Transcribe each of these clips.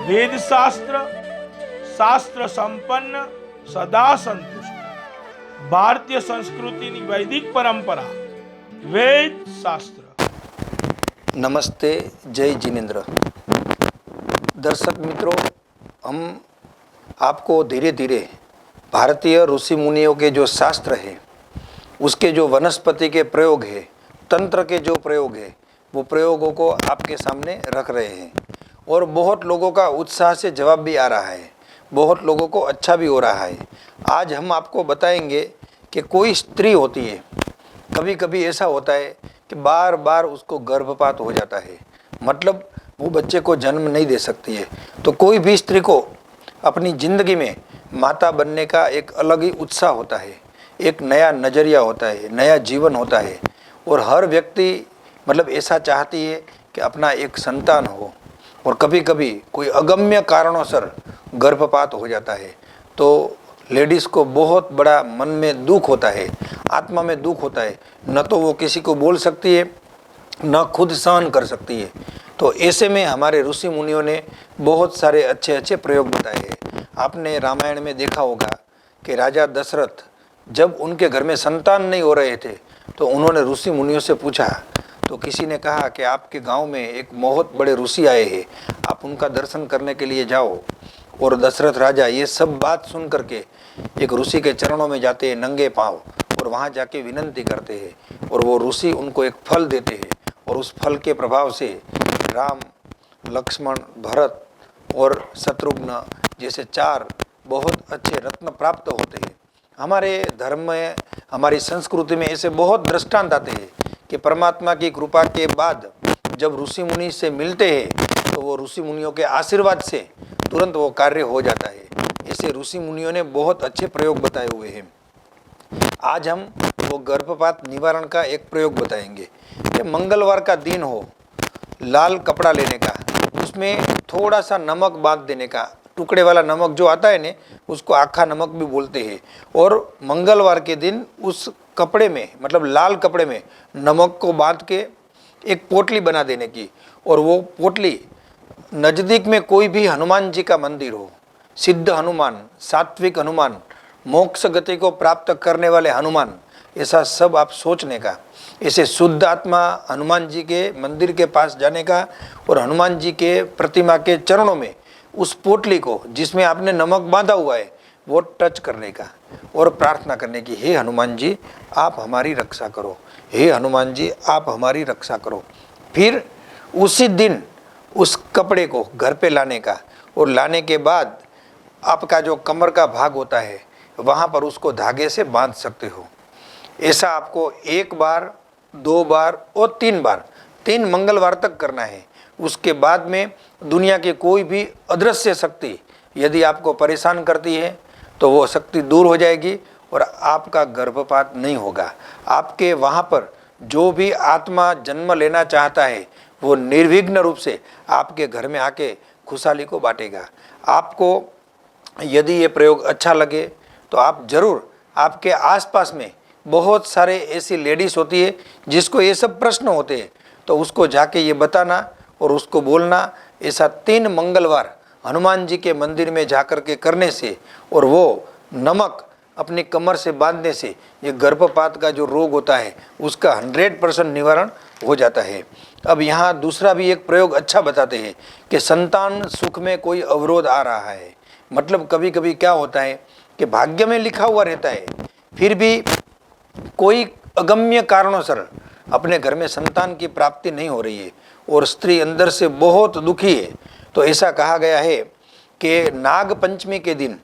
वेद शास्त्र शास्त्र संपन्न सदा संतुष्ट भारतीय संस्कृति वैदिक परंपरा वेद शास्त्र। नमस्ते, जय जिनेन्द्र। दर्शक मित्रों, हम आपको धीरे धीरे भारतीय ऋषि मुनियों के जो शास्त्र है, उसके जो वनस्पति के प्रयोग है, तंत्र के जो प्रयोग है, वो प्रयोगों को आपके सामने रख रहे हैं और बहुत लोगों का उत्साह से जवाब भी आ रहा है, बहुत लोगों को अच्छा भी हो रहा है। आज हम आपको बताएंगे कि कोई स्त्री होती है, कभी कभी ऐसा होता है कि बार बार उसको गर्भपात हो जाता है, मतलब वो बच्चे को जन्म नहीं दे सकती है। तो कोई भी स्त्री को अपनी ज़िंदगी में माता बनने का एक अलग ही उत्साह होता है, एक नया नज़रिया होता है, नया जीवन होता है और हर व्यक्ति मतलब ऐसा चाहती है कि अपना एक संतान हो। और कभी कभी कोई अगम्य कारणों से गर्भपात हो जाता है तो लेडीज़ को बहुत बड़ा मन में दुख होता है, आत्मा में दुख होता है। न तो वो किसी को बोल सकती है, न खुद सहन कर सकती है। तो ऐसे में हमारे ऋषि मुनियों ने बहुत सारे अच्छे अच्छे प्रयोग बताए हैं। आपने रामायण में देखा होगा कि राजा दशरथ जब उनके घर में संतान नहीं हो रहे थे तो उन्होंने ऋषि मुनियों से पूछा, तो किसी ने कहा कि आपके गांव में एक बहुत बड़े ऋषि आए हैं, आप उनका दर्शन करने के लिए जाओ। और दशरथ राजा ये सब बात सुन करके एक ऋषि के चरणों में जाते हैं नंगे पांव और वहाँ जाके विनंती करते हैं और वो ऋषि उनको एक फल देते हैं और उस फल के प्रभाव से राम, लक्ष्मण, भरत और शत्रुघ्न जैसे 4 बहुत अच्छे रत्न प्राप्त होते हैं। हमारे धर्म में, हमारी संस्कृति में ऐसे बहुत दृष्टांत आते हैं कि परमात्मा की कृपा के बाद जब ऋषि मुनि से मिलते हैं तो वो ऋषि मुनियों के आशीर्वाद से तुरंत वो कार्य हो जाता है। ऐसे ऋषि मुनियों ने बहुत अच्छे प्रयोग बताए हुए हैं। आज हम वो गर्भपात निवारण का एक प्रयोग बताएंगे कि मंगलवार का दिन हो, लाल कपड़ा लेने का, उसमें थोड़ा सा नमक बांध देने का, टुकड़े वाला नमक जो आता है ने उसको आखा नमक भी बोलते हैं। और मंगलवार के दिन उस कपड़े में, मतलब लाल कपड़े में नमक को बांध के एक पोटली बना देने की और वो पोटली नज़दीक में कोई भी हनुमान जी का मंदिर हो, सिद्ध हनुमान, सात्विक हनुमान, मोक्ष गति को प्राप्त करने वाले हनुमान, ऐसा सब आप सोचने का। ऐसे शुद्ध आत्मा हनुमान जी के मंदिर के पास जाने का और हनुमान जी के प्रतिमा के चरणों में उस पोटली को जिसमें आपने नमक बांधा हुआ है वो टच करने का और प्रार्थना करने की, हे हनुमान जी आप हमारी रक्षा करो, हे हनुमान जी आप हमारी रक्षा करो। फिर उसी दिन उस कपड़े को घर पे लाने का और लाने के बाद आपका जो कमर का भाग होता है वहाँ पर उसको धागे से बांध सकते हो। ऐसा आपको 1 बार, 2 बार और 3 बार, 3 मंगलवार तक करना है। उसके बाद में दुनिया की कोई भी अदृश्य शक्ति यदि आपको परेशान करती है तो वो शक्ति दूर हो जाएगी और आपका गर्भपात नहीं होगा। आपके वहाँ पर जो भी आत्मा जन्म लेना चाहता है वो निर्विघ्न रूप से आपके घर में आके खुशहाली को बांटेगा। आपको यदि ये प्रयोग अच्छा लगे तो आप ज़रूर, आपके आसपास में बहुत सारे ऐसी लेडीज़ होती है जिसको ये सब प्रश्न होते हैं, तो उसको जाके ये बताना और उसको बोलना। ऐसा 3 मंगलवार हनुमान जी के मंदिर में जाकर के करने से और वो नमक अपनी कमर से बांधने से ये गर्भपात का जो रोग होता है उसका 100% निवारण हो जाता है। अब यहाँ दूसरा भी एक प्रयोग अच्छा बताते हैं कि संतान सुख में कोई अवरोध आ रहा है। मतलब कभी कभी क्या होता है कि भाग्य में लिखा हुआ रहता है, फिर भी कोई अगम्य कारणों से अपने घर में संतान की प्राप्ति नहीं हो रही है और स्त्री अंदर से बहुत दुखी है। तो ऐसा कहा गया है कि नाग पंचमी के दिन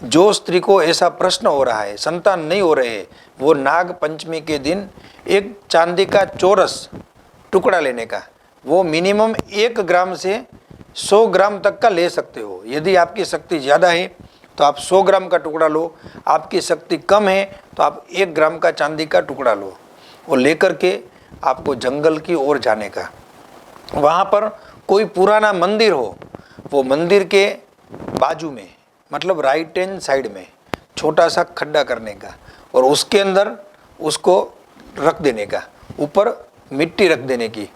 जो स्त्री को ऐसा प्रश्न हो रहा है, संतान नहीं हो रहे हैं, वो नाग पंचमी के दिन एक चांदी का चौरस टुकड़ा लेने का, वो मिनिमम 1 ग्राम से 100 ग्राम तक का ले सकते हो। यदि आपकी शक्ति ज़्यादा है तो आप 100 ग्राम का टुकड़ा लो, आपकी शक्ति कम है तो आप 1 ग्राम का चांदी का टुकड़ा लो और लेकर के आपको जंगल की ओर जाने का। वहाँ पर कोई पुराना मंदिर हो, वो मंदिर के बाजू में, मतलब राइट हैंड साइड में छोटा सा खड्डा करने का और उसके अंदर उसको रख देने का, ऊपर मिट्टी रख देने की।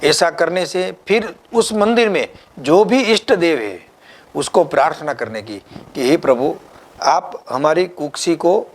ऐसा करने से फिर उस मंदिर में जो भी इष्ट देव है उसको प्रार्थना करने की कि हे प्रभु, आप हमारी कुक्षी को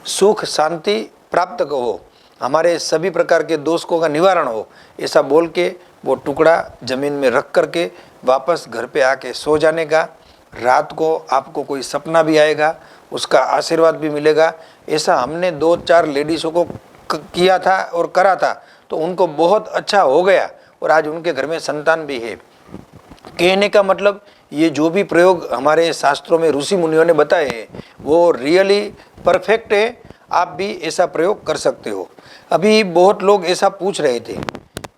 सुख शांति प्राप्त हो, हमारे सभी प्रकार के दोषों का निवारण हो, ऐसा बोल के वो टुकड़ा जमीन में रख करके वापस घर पे आके सो जाने का। रात को आपको कोई सपना भी आएगा, उसका आशीर्वाद भी मिलेगा। ऐसा हमने 2-4 लेडीज़ों को किया था और करा था, तो उनको बहुत अच्छा हो गया और आज उनके घर में संतान भी है। कहने का मतलब ये जो भी प्रयोग हमारे शास्त्रों में ऋषि मुनियों ने बताए हैं वो रियली परफेक्ट है। आप भी ऐसा प्रयोग कर सकते हो। अभी बहुत लोग ऐसा पूछ रहे थे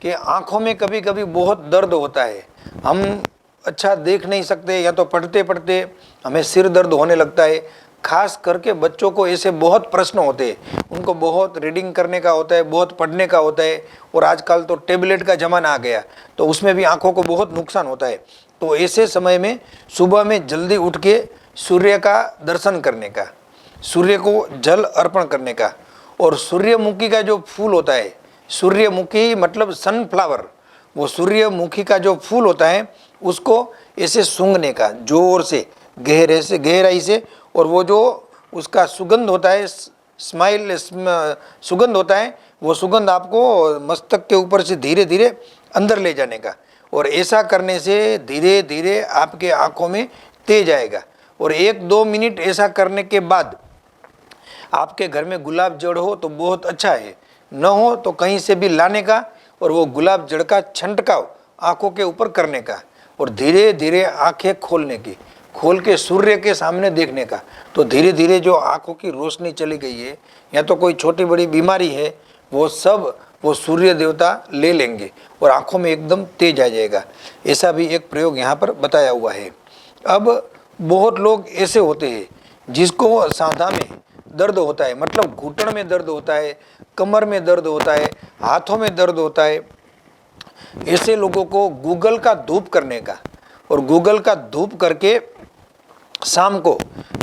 कि आँखों में कभी कभी बहुत दर्द होता है, हम अच्छा देख नहीं सकते, या तो पढ़ते पढ़ते हमें सिर दर्द होने लगता है। खास करके बच्चों को ऐसे बहुत प्रश्न होते हैं, उनको बहुत रीडिंग करने का होता है, बहुत पढ़ने का होता है, और आजकल तो टैबलेट का ज़माना आ गया, तो उसमें भी आँखों को बहुत नुकसान होता है। तो ऐसे समय में सुबह में जल्दी उठ के सूर्य का दर्शन करने का, सूर्य को जल अर्पण करने का, और सूर्यमुखी का जो फूल होता है, सूर्यमुखी मतलब सनफ्लावर, वो सूर्यमुखी का जो फूल होता है उसको ऐसे सूंघने का जोर से, गहराई से, और वो जो उसका सुगंध होता है, सुगंध होता है, वो सुगंध आपको मस्तक के ऊपर से धीरे धीरे अंदर ले जाने का। और ऐसा करने से धीरे धीरे आपके आँखों में तेज आएगा। और 1-2 मिनट ऐसा करने के बाद आपके घर में गुलाब जड़ हो तो बहुत अच्छा है, न हो तो कहीं से भी लाने का, और वो गुलाब जड़ का छंटकाव आँखों के ऊपर करने का, और धीरे धीरे आँखें खोलने की, खोल के सूर्य के सामने देखने का। तो धीरे धीरे जो आँखों की रोशनी चली गई है या तो कोई छोटी बड़ी बीमारी है वो सब वो सूर्य देवता ले लेंगे और आँखों में एकदम तेज आ जाएगा। ऐसा भी एक प्रयोग यहाँ पर बताया हुआ है। अब बहुत लोग ऐसे होते हैं जिसको सांधा में दर्द होता है, मतलब घुटन में दर्द होता है, कमर में दर्द होता है, हाथों में दर्द होता है। ऐसे लोगों को गूगल का धूप करने का, और गूगल का धूप करके शाम को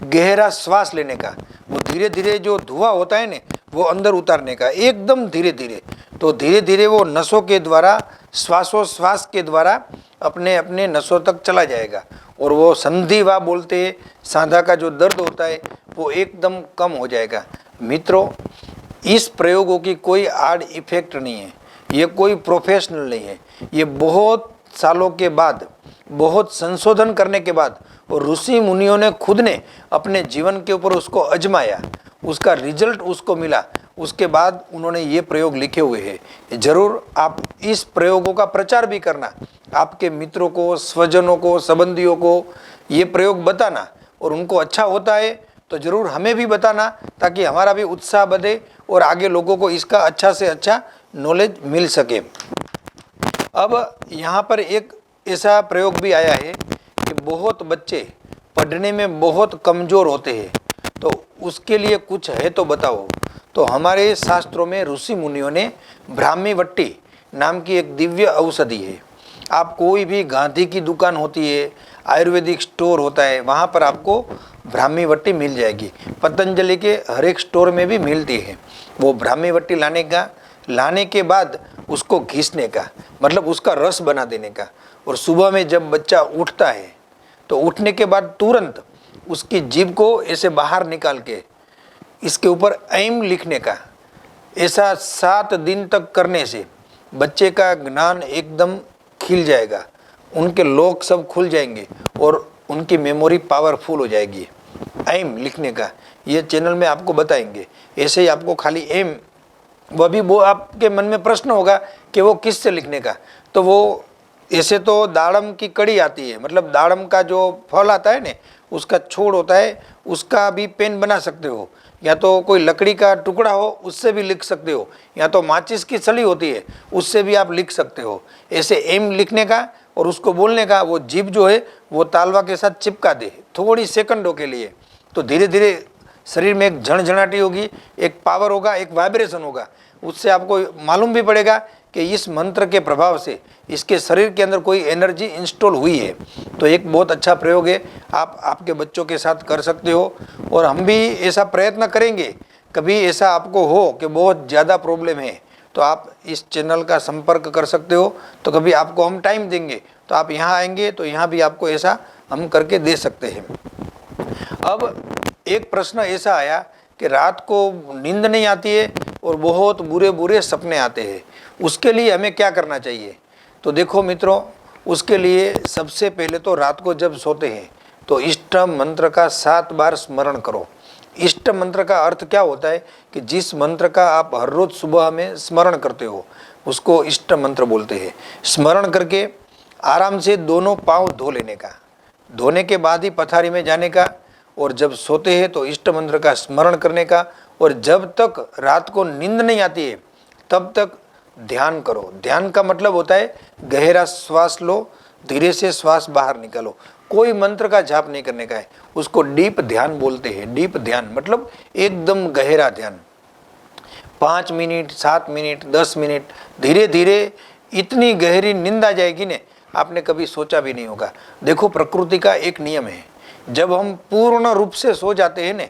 गहरा श्वास लेने का, वो धीरे धीरे जो धुआं होता है ना वो अंदर उतारने का, एकदम धीरे धीरे। तो धीरे धीरे वो नसों के द्वारा, श्वासोश्वास के द्वारा अपने अपने नसों तक चला जाएगा, और वो संधिवा बोलते हैं, सांधा का जो दर्द होता है वो एकदम कम हो जाएगा। मित्रों, इस प्रयोगों की कोई आड इफेक्ट नहीं है, ये कोई प्रोफेशनल नहीं है, ये बहुत सालों के बाद, बहुत संशोधन करने के बाद, और ऋषि मुनियों ने खुद ने अपने जीवन के ऊपर उसको आजमाया, उसका रिजल्ट उसको मिला, उसके बाद उन्होंने ये प्रयोग लिखे हुए हैं। जरूर आप इस प्रयोगों का प्रचार भी करना, आपके मित्रों को, स्वजनों को, संबंधियों को ये प्रयोग बताना, और उनको अच्छा होता है तो ज़रूर हमें भी बताना, ताकि हमारा भी उत्साह बढ़े और आगे लोगों को इसका अच्छा से अच्छा नॉलेज मिल सके। अब यहाँ पर एक ऐसा प्रयोग भी आया है कि बहुत बच्चे पढ़ने में बहुत कमज़ोर होते हैं, तो उसके लिए कुछ है तो बताओ। तो हमारे शास्त्रों में ऋषि मुनियों ने ब्राह्मी वट्टी नाम की एक दिव्य औषधि है। आप कोई भी गांधी की दुकान होती है, आयुर्वेदिक स्टोर होता है, वहाँ पर आपको ब्राह्मी वट्टी मिल जाएगी। पतंजलि के हर एक स्टोर में भी मिलती है। वो ब्राह्मी वट्टी लाने के बाद उसको घिसने का, मतलब उसका रस बना देने का, और सुबह में जब बच्चा उठता है तो उठने के बाद तुरंत उसकी जीभ को ऐसे बाहर निकाल के इसके ऊपर ऐम लिखने का। ऐसा 7 दिन तक करने से बच्चे का ज्ञान एकदम खिल जाएगा, उनके लोक सब खुल जाएंगे और उनकी मेमोरी पावरफुल हो जाएगी। ऐम लिखने का ये चैनल में आपको बताएंगे। ऐसे ही आपको खाली ऐम, वो आपके मन में प्रश्न होगा कि वो किस से लिखने का, तो वो ऐसे तो दाड़म की कड़ी आती है, मतलब दाड़म का जो फल आता है ना उसका छोड़ होता है, उसका भी पेन बना सकते हो, या तो कोई लकड़ी का टुकड़ा हो उससे भी लिख सकते हो, या तो माचिस की सली होती है उससे भी आप लिख सकते हो। ऐसे एम लिखने का और उसको बोलने का, वो जीभ जो है वो तालवा के साथ चिपका दे थोड़ी सेकंडों के लिए, तो धीरे धीरे शरीर में एक झणझणाटी होगी, एक पावर होगा, एक वाइब्रेशन होगा। उससे आपको मालूम भी पड़ेगा कि इस मंत्र के प्रभाव से इसके शरीर के अंदर कोई एनर्जी इंस्टॉल हुई है। तो एक बहुत अच्छा प्रयोग है, आप आपके बच्चों के साथ कर सकते हो, और हम भी ऐसा प्रयत्न करेंगे। कभी ऐसा आपको हो कि बहुत ज़्यादा प्रॉब्लम है, तो आप इस चैनल का संपर्क कर सकते हो। तो कभी आपको हम टाइम देंगे तो आप यहाँ आएंगे तो यहाँ भी आपको ऐसा हम करके दे सकते हैं। अब एक प्रश्न ऐसा आया कि रात को नींद नहीं आती है और बहुत बुरे बुरे सपने आते हैं, उसके लिए हमें क्या करना चाहिए? तो देखो मित्रों, उसके लिए सबसे पहले तो रात को जब सोते हैं तो इष्ट मंत्र का 7 बार स्मरण करो। इष्ट मंत्र का अर्थ क्या होता है कि जिस मंत्र का आप हर रोज सुबह में स्मरण करते हो उसको इष्ट मंत्र बोलते हैं। स्मरण करके आराम से दोनों पांव धो लेने का, धोने के बाद ही पथारी में जाने का, और जब सोते हैं तो इष्ट मंत्र का स्मरण करने का, और जब तक रात को नींद नहीं आती है तब तक ध्यान करो। ध्यान का मतलब होता है गहरा श्वास लो, धीरे से श्वास बाहर निकालो। कोई मंत्र का जाप नहीं करने का है, उसको डीप ध्यान बोलते हैं। डीप ध्यान मतलब एकदम गहरा ध्यान। 5 मिनट, 7 मिनट, 10 मिनट, धीरे धीरे इतनी गहरी नींद आ जाएगी ने, आपने कभी सोचा भी नहीं होगा। देखो, प्रकृति का एक नियम है, जब हम पूर्ण रूप से सो जाते हैं ने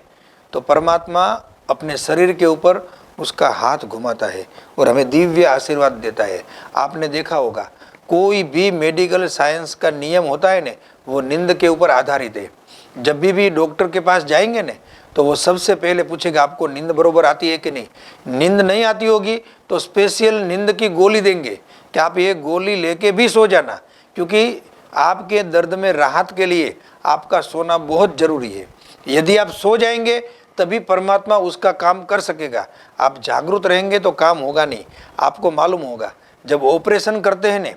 तो परमात्मा अपने शरीर के ऊपर उसका हाथ घुमाता है और हमें दिव्य आशीर्वाद देता है। आपने देखा होगा, कोई भी मेडिकल साइंस का नियम होता है ने, वो नींद के ऊपर आधारित है। जब भी डॉक्टर के पास जाएंगे ने तो वो सबसे पहले पूछेगा आपको नींद बरोबर आती है कि नहीं। नींद नहीं आती होगी तो स्पेशल नींद की गोली देंगे कि आप ये गोली लेके भी सो जाना, क्योंकि आपके दर्द में राहत के लिए आपका सोना बहुत जरूरी है। यदि आप सो जाएंगे तभी परमात्मा उसका काम कर सकेगा। आप जागरूक रहेंगे तो काम होगा नहीं। आपको मालूम होगा, जब ऑपरेशन करते हैं ने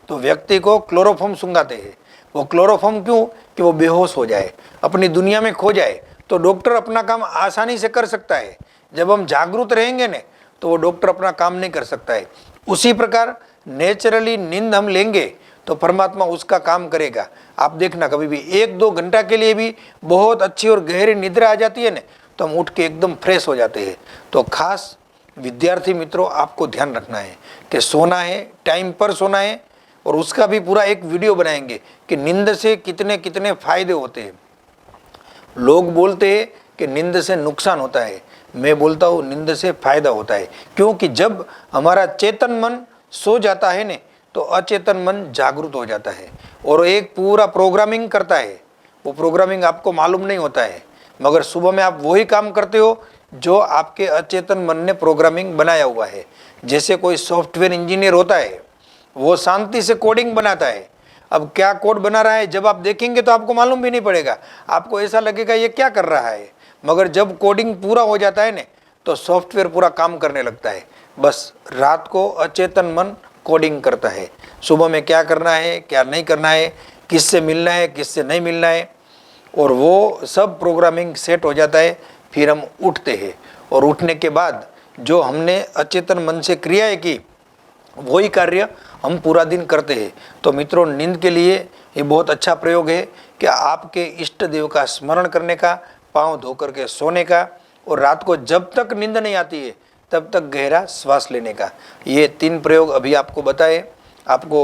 तो व्यक्ति को क्लोरोफॉर्म सुंघाते हैं। वो क्लोरोफॉर्म क्यों? कि वो बेहोश हो जाए, अपनी दुनिया में खो जाए, तो डॉक्टर अपना काम आसानी से कर सकता है। जब हम जागरूक रहेंगे ने तो वो डॉक्टर अपना काम नहीं कर सकता है। उसी प्रकार नेचुरली नींद हम लेंगे तो परमात्मा उसका काम करेगा। आप देखना, कभी भी 1-2 घंटा के लिए भी बहुत अच्छी और गहरी निद्रा आ जाती है ना तो हम उठ के एकदम फ्रेश हो जाते हैं। तो खास विद्यार्थी मित्रों, आपको ध्यान रखना है कि सोना है, टाइम पर सोना है, और उसका भी पूरा एक वीडियो बनाएंगे कि नींद से कितने कितने फायदे होते हैं। लोग बोलते हैं कि नींद से नुकसान होता है, मैं बोलता हूँ नींद से फायदा होता है। क्योंकि जब हमारा चेतन मन सो जाता है ने तो अचेतन मन जागरूक हो जाता है और एक पूरा प्रोग्रामिंग करता है। वो प्रोग्रामिंग आपको मालूम नहीं होता है, मगर सुबह में आप वही काम करते हो जो आपके अचेतन मन ने प्रोग्रामिंग बनाया हुआ है। जैसे कोई सॉफ्टवेयर इंजीनियर होता है, वो शांति से कोडिंग बनाता है। अब क्या कोड बना रहा है जब आप देखेंगे तो आपको मालूम भी नहीं पड़ेगा, आपको ऐसा लगेगा ये क्या कर रहा है। मगर जब कोडिंग पूरा हो जाता है ना तो सॉफ्टवेयर पूरा काम करने लगता है। बस रात को अचेतन मन कोडिंग करता है, सुबह में क्या करना है, क्या नहीं करना है, किससे मिलना है, किससे नहीं मिलना है, और वो सब प्रोग्रामिंग सेट हो जाता है। फिर हम उठते हैं और उठने के बाद जो हमने अचेतन मन से क्रियाएं की वही कार्य हम पूरा दिन करते हैं। तो मित्रों, नींद के लिए ये बहुत अच्छा प्रयोग है कि आपके इष्ट देव का स्मरण करने का, पाँव धो करके सोने का, और रात को जब तक नींद नहीं आती है तब तक गहरा श्वास लेने का। ये 3 प्रयोग अभी आपको बताए। आपको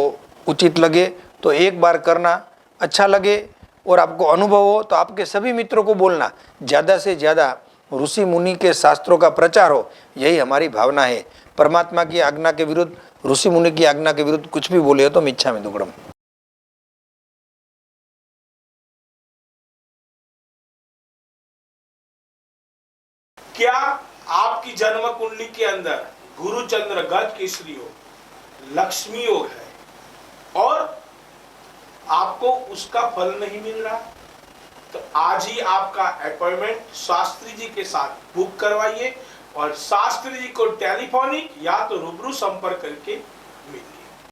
उचित लगे तो एक बार करना, अच्छा लगे और आपको अनुभव हो तो आपके सभी मित्रों को बोलना। ज़्यादा से ज़्यादा ऋषि मुनि के शास्त्रों का प्रचार हो, यही हमारी भावना है। परमात्मा की आज्ञा के विरुद्ध, ऋषि मुनि की आज्ञा के विरुद्ध कुछ भी बोले हो तो मिच्छा में दुक्कड़म। क्या आपकी जन्म कुंडली के अंदर गुरु चंद्र गज केसरी योग, लक्ष्मी योग है और आपको उसका फल नहीं मिल रहा? तो आज ही आपका अपॉइंटमेंट शास्त्री जी के साथ बुक करवाइए और शास्त्री जी को टेलीफोनिक या तो रूबरू संपर्क करके मिलिए।